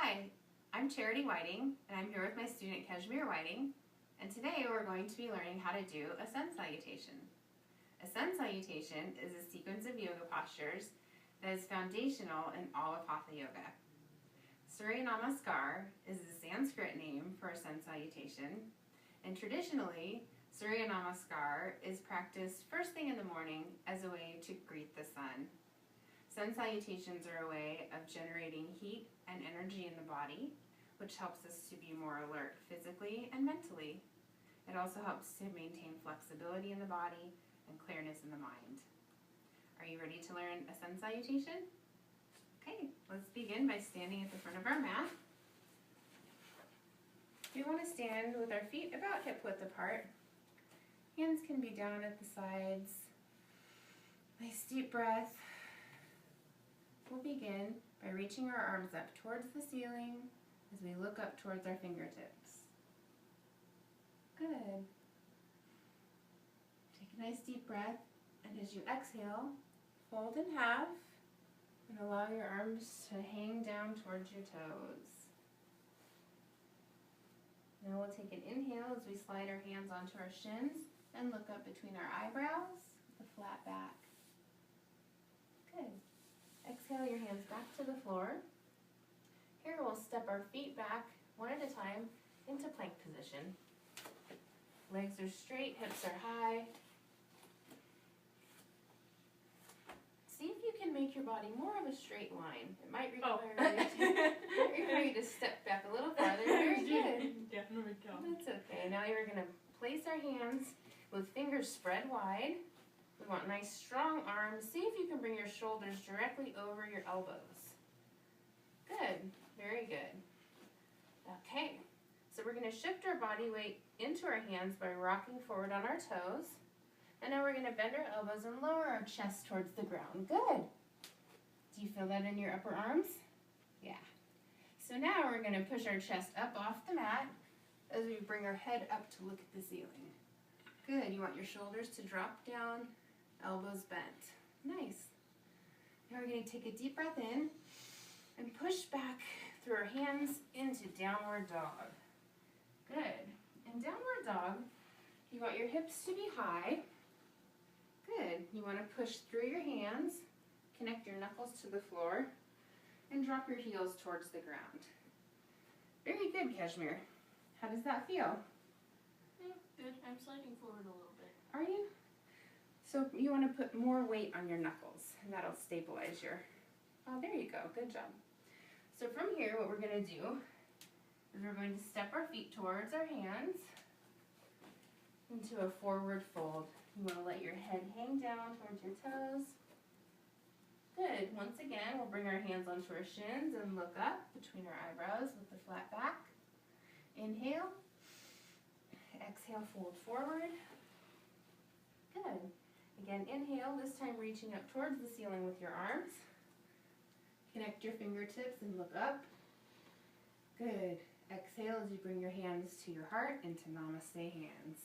Hi, I'm Charity Whiting, and I'm here with my student Kashmir Whiting, and today we're going to be learning how to do a sun salutation. A sun salutation is a sequence of yoga postures that is foundational in all of Hatha Yoga. Surya Namaskar is the Sanskrit name for a sun salutation, and traditionally, Surya Namaskar is practiced first thing in the morning as a way to greet the sun. Sun salutations are a way of generating heat and energy in the body, which helps us to be more alert physically and mentally. It also helps to maintain flexibility in the body and clearness in the mind. Are you ready to learn a sun salutation? Okay, let's begin by standing at the front of our mat. We want to stand with our feet about hip width apart. Hands can be down at the sides. Nice deep breath. We'll begin by reaching our arms up towards the ceiling as we look up towards our fingertips. Good. Take a nice deep breath, and as you exhale, fold in half and allow your arms to hang down towards your toes. Now we'll take an inhale as we slide our hands onto our shins and look up between our eyebrows with a flat back. Good. Exhale your hands back to the floor. Here we'll step our feet back one at a time into plank position. Legs are straight, hips are high. See if you can make your body more of a straight line. It might require you to step back a little farther. Very good. Definitely go. That's okay. Now you're going to place our hands with fingers spread wide. We want nice strong arms. See if you can bring your shoulders directly over your elbows. Good. Very good. Okay. So we're going to shift our body weight into our hands by rocking forward on our toes. And now we're going to bend our elbows and lower our chest towards the ground. Good. Do you feel that in your upper arms? Yeah. So now we're going to push our chest up off the mat as we bring our head up to look at the ceiling. Good. You want your shoulders to drop down, elbows bent. Nice. Now we're going to take a deep breath in and push back through our hands into downward dog. Good. In downward dog, you want your hips to be high. Good. You want to push through your hands, connect your knuckles to the floor, and drop your heels towards the ground. Very good, Kashmir. How does that feel? Good. I'm sliding forward a little bit. Are you? So you want to put more weight on your knuckles, and that'll stabilize your... Oh, there you go. Good job. So from here, what we're going to do is we're going to step our feet towards our hands into a forward fold. You want to let your head hang down towards your toes. Good. Once again, we'll bring our hands onto our shins and look up between our eyebrows with the flat back. Inhale. Exhale, fold forward. Good. Again, inhale, this time reaching up towards the ceiling with your arms. Connect your fingertips and look up. Good. Exhale as you bring your hands to your heart into Namaste hands.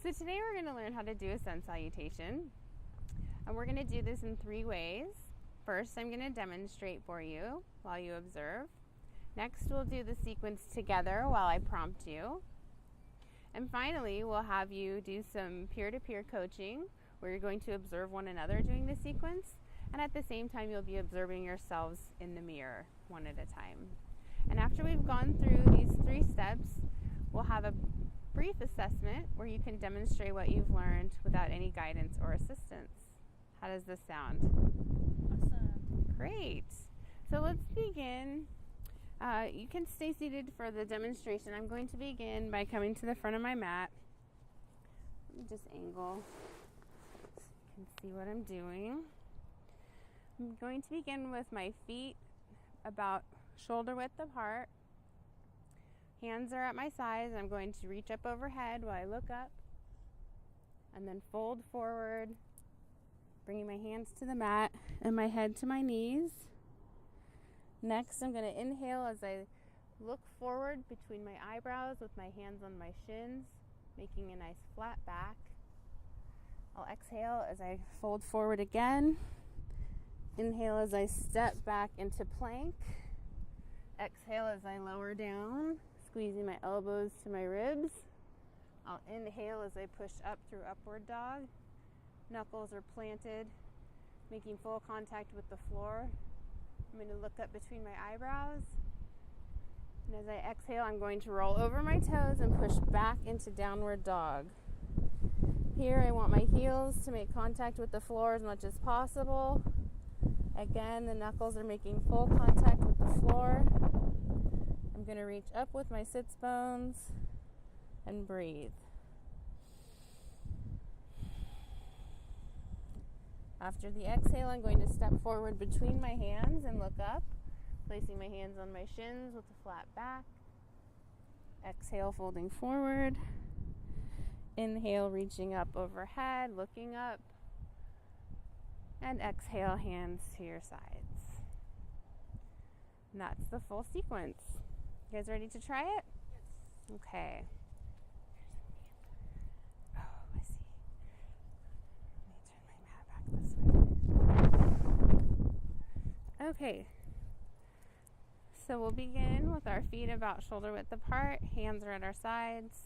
So today we're going to learn how to do a sun salutation. And we're going to do this in 3 ways. First, I'm going to demonstrate for you while you observe. Next, we'll do the sequence together while I prompt you. And finally, we'll have you do some peer-to-peer coaching where you're going to observe one another doing the sequence. And at the same time, you'll be observing yourselves in the mirror one at a time. And after we've gone through these 3 steps, we'll have a brief assessment where you can demonstrate what you've learned without any guidance or assistance. How does this sound? Awesome. Great. So let's begin. You can stay seated for the demonstration. I'm going to begin by coming to the front of my mat. Let me just angle so you can see what I'm doing. I'm going to begin with my feet about shoulder width apart. Hands are at my sides. I'm going to reach up overhead while I look up and then fold forward, bringing my hands to the mat and my head to my knees. Next, I'm going to inhale as I Look forward between my eyebrows with my hands on my shins, making a nice flat back. I'll exhale as I fold forward again. Inhale as I step back into plank. Exhale as I lower down, squeezing my elbows to my ribs. I'll inhale as I push up through upward dog. Knuckles are planted, making full contact with the floor. I'm going to look up between my eyebrows. And as I exhale, I'm going to roll over my toes and push back into downward dog. Here, I want my heels to make contact with the floor as much as possible. Again, the knuckles are making full contact with the floor. I'm going to reach up with my sits bones and breathe. After the exhale, I'm going to step forward between my hands and look up, placing my hands on my shins with a flat back. Exhale, folding forward. Inhale, reaching up overhead, looking up. And exhale, hands to your sides. And that's the full sequence. You guys ready to try it? Yes. Okay. Oh, I see. Let me turn my mat back this way. Okay. So we'll begin with our feet about shoulder width apart. Hands are at our sides.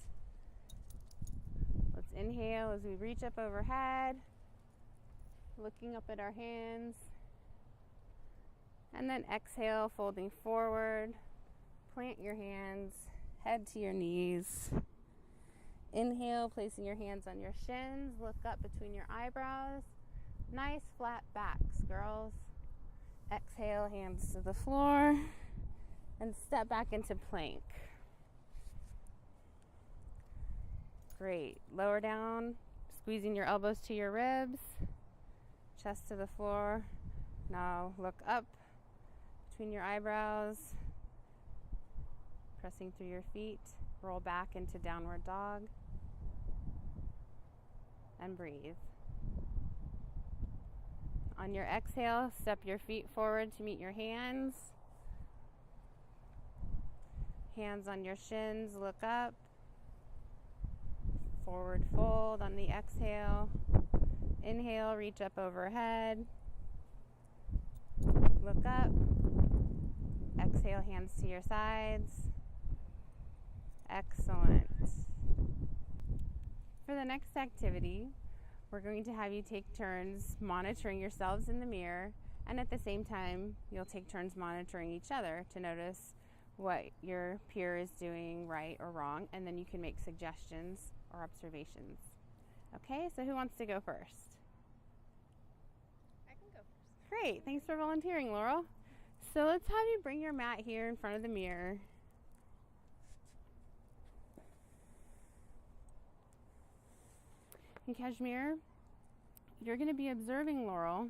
Let's inhale as we reach up overhead, looking up at our hands. And then exhale, folding forward. Plant your hands, head to your knees. Inhale, placing your hands on your shins. Look up between your eyebrows. Nice flat backs, girls. Exhale, hands to the floor. And step back into plank. Great. Lower down, squeezing your elbows to your ribs. Chest to the floor. Now look up between your eyebrows. Pressing through your feet. Roll back into downward dog. And breathe. On your exhale, step your feet forward to meet your hands. Hands on your shins, look up. Forward fold on the exhale. Inhale, reach up overhead. Look up. Exhale, hands to your sides. Excellent. For the next activity, we're going to have you take turns monitoring yourselves in the mirror, and at the same time, you'll take turns monitoring each other to notice what your peer is doing right or wrong, and then you can make suggestions or observations. Okay, so who wants to go first? I can go first. Great, thanks for volunteering, Laurel. So let's have you bring your mat here in front of the mirror. And Kashmir, you're going to be observing Laurel,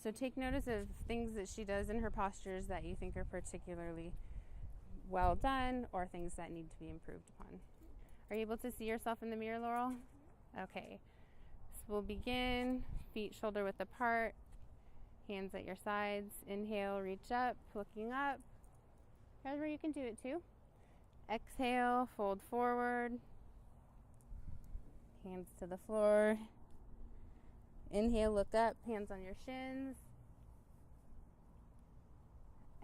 so take notice of things that she does in her postures that you think are particularly well done or things that need to be improved upon. Are you able to see yourself in the mirror, Laurel? Okay. So we'll begin, feet shoulder width apart, hands at your sides. Inhale, reach up, looking up. Here's where you can do it too. Exhale, fold forward. Hands to the floor. Inhale, look up, hands on your shins.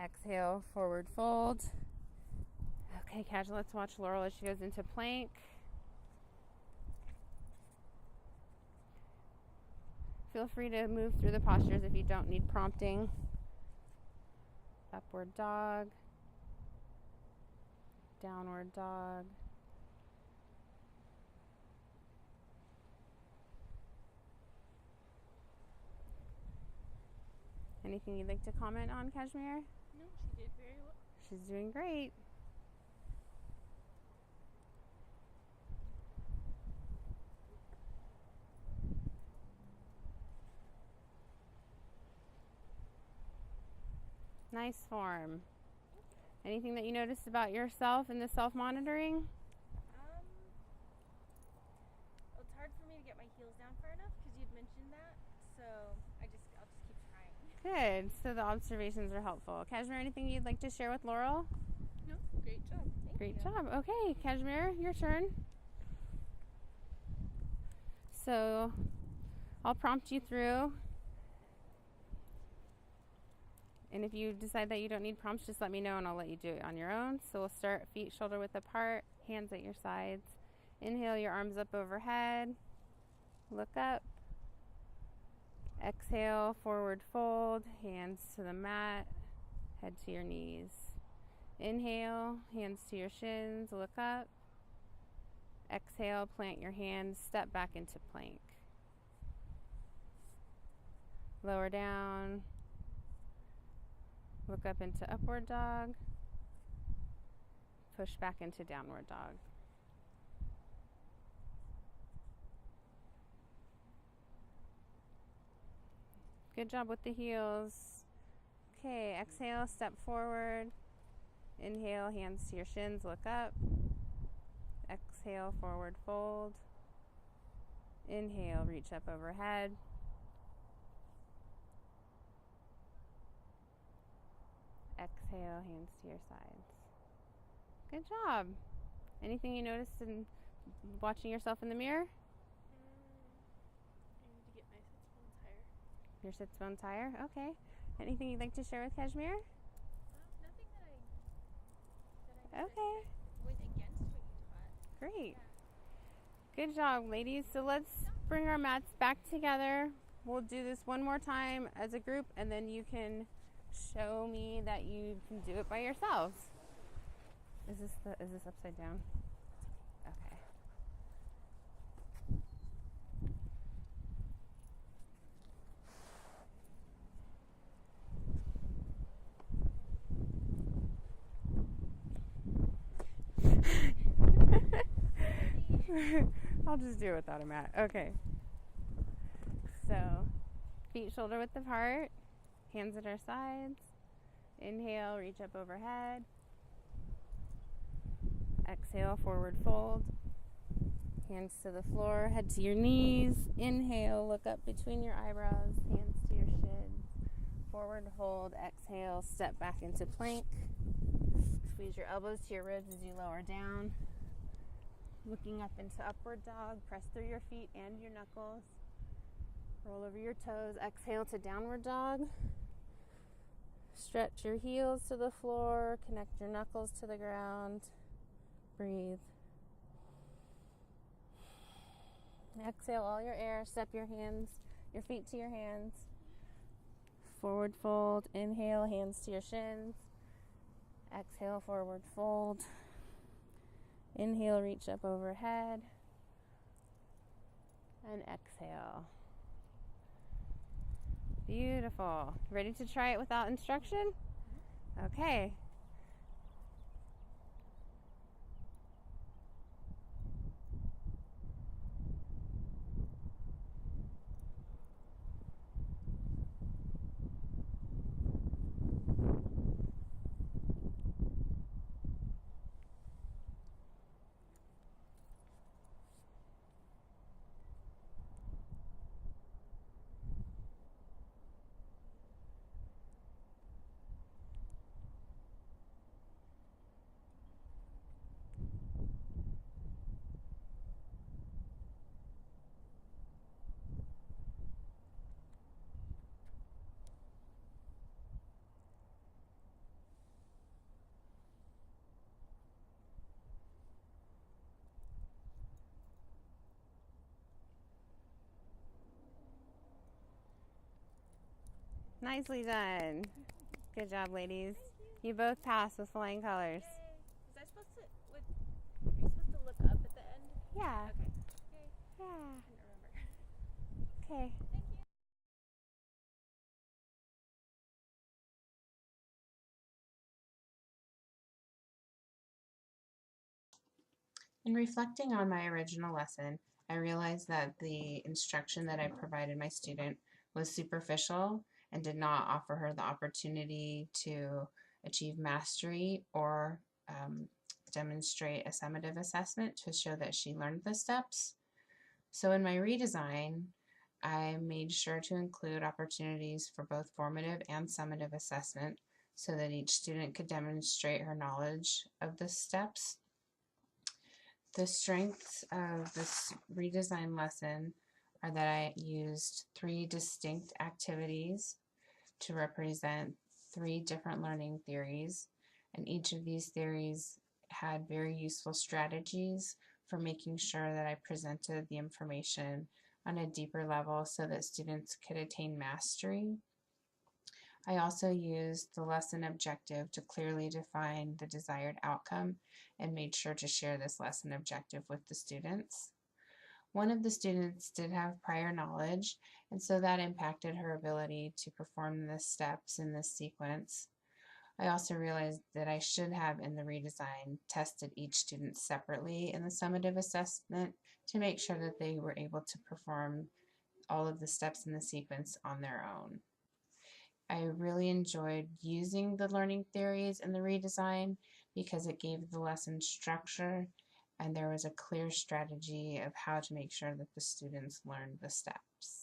Exhale, forward fold. Okay, Cash, let's watch Laurel as she goes into plank. Feel free to move through the postures if you don't need prompting. Upward dog. Downward dog. Anything you'd like to comment on, Kashmir? No, she did very well. She's doing great. Nice form. Anything that you noticed about yourself in the self-monitoring? Well, it's hard for me to get my heels down far enough because you'd mentioned that, so I'll just keep trying. Good. So the observations are helpful. Kashmir, anything you'd like to share with Laurel? No, great Great job. Thank Great you. job. Okay, Kashmir, your turn. So I'll prompt you through. And if you decide that you don't need prompts, just let me know and I'll let you do it on your own. So we'll start feet shoulder width apart, hands at your sides. Inhale, your arms up overhead. Look up. Exhale, forward fold, hands to the mat, head to your knees. Inhale, hands to your shins, look up. Exhale, plant your hands, step back into plank. Lower down. Look up into upward dog. Push back into downward dog. Good job with the heels. Okay, exhale, step forward. Inhale, hands to your shins, look up. Exhale, forward fold. Inhale, reach up overhead. Exhale, hands to your sides. Good job. Anything you noticed in watching yourself in the mirror? I need to get my sits bones higher. Your sits bones higher? Okay. Anything you'd like to share with Kashmir? Nothing that I Okay. went against what you taught. Great. Yeah. Good job, ladies. So let's bring our mats back together. We'll do this one more time as a group, and then you can show me that you can do it by yourselves. Is this upside down? Okay. I'll just do it without a mat. Okay. So, feet shoulder width apart, hands at our sides. Inhale, reach up overhead. Exhale, forward fold. Hands to the floor, head to your knees. Inhale, look up between your eyebrows, hands to your shins. Forward hold, exhale, step back into plank. Squeeze your elbows to your ribs as you lower down. Looking up into upward dog, press through your feet and your knuckles. Roll over your toes, exhale to downward dog. Stretch your heels to the floor, connect your knuckles to the ground. Breathe. Exhale all your air, step your feet to your hands. Forward fold, inhale, hands to your shins. Exhale, forward fold. Inhale, reach up overhead. And exhale. Beautiful. Ready to try it without instruction? Okay. Nicely done. Good job, ladies. You both passed with flying colors. Yay. Was I supposed to? Are you supposed to look up at the end? Yeah. Okay. Yay. Yeah. I couldn't remember. Okay. Thank you. In reflecting on my original lesson, I realized that the instruction that I provided my student was superficial and did not offer her the opportunity to achieve mastery or demonstrate a summative assessment to show that she learned the steps. So in my redesign, I made sure to include opportunities for both formative and summative assessment so that each student could demonstrate her knowledge of the steps. The strengths of this redesign lesson are that I used 3 distinct activities to represent 3 different learning theories, and each of these theories had very useful strategies for making sure that I presented the information on a deeper level so that students could attain mastery. I also used the lesson objective to clearly define the desired outcome and made sure to share this lesson objective with the students. One of the students did have prior knowledge, and so that impacted her ability to perform the steps in this sequence. I also realized that I should have, in the redesign, tested each student separately in the summative assessment to make sure that they were able to perform all of the steps in the sequence on their own. I really enjoyed using the learning theories in the redesign because it gave the lesson structure and there was a clear strategy of how to make sure that the students learned the steps.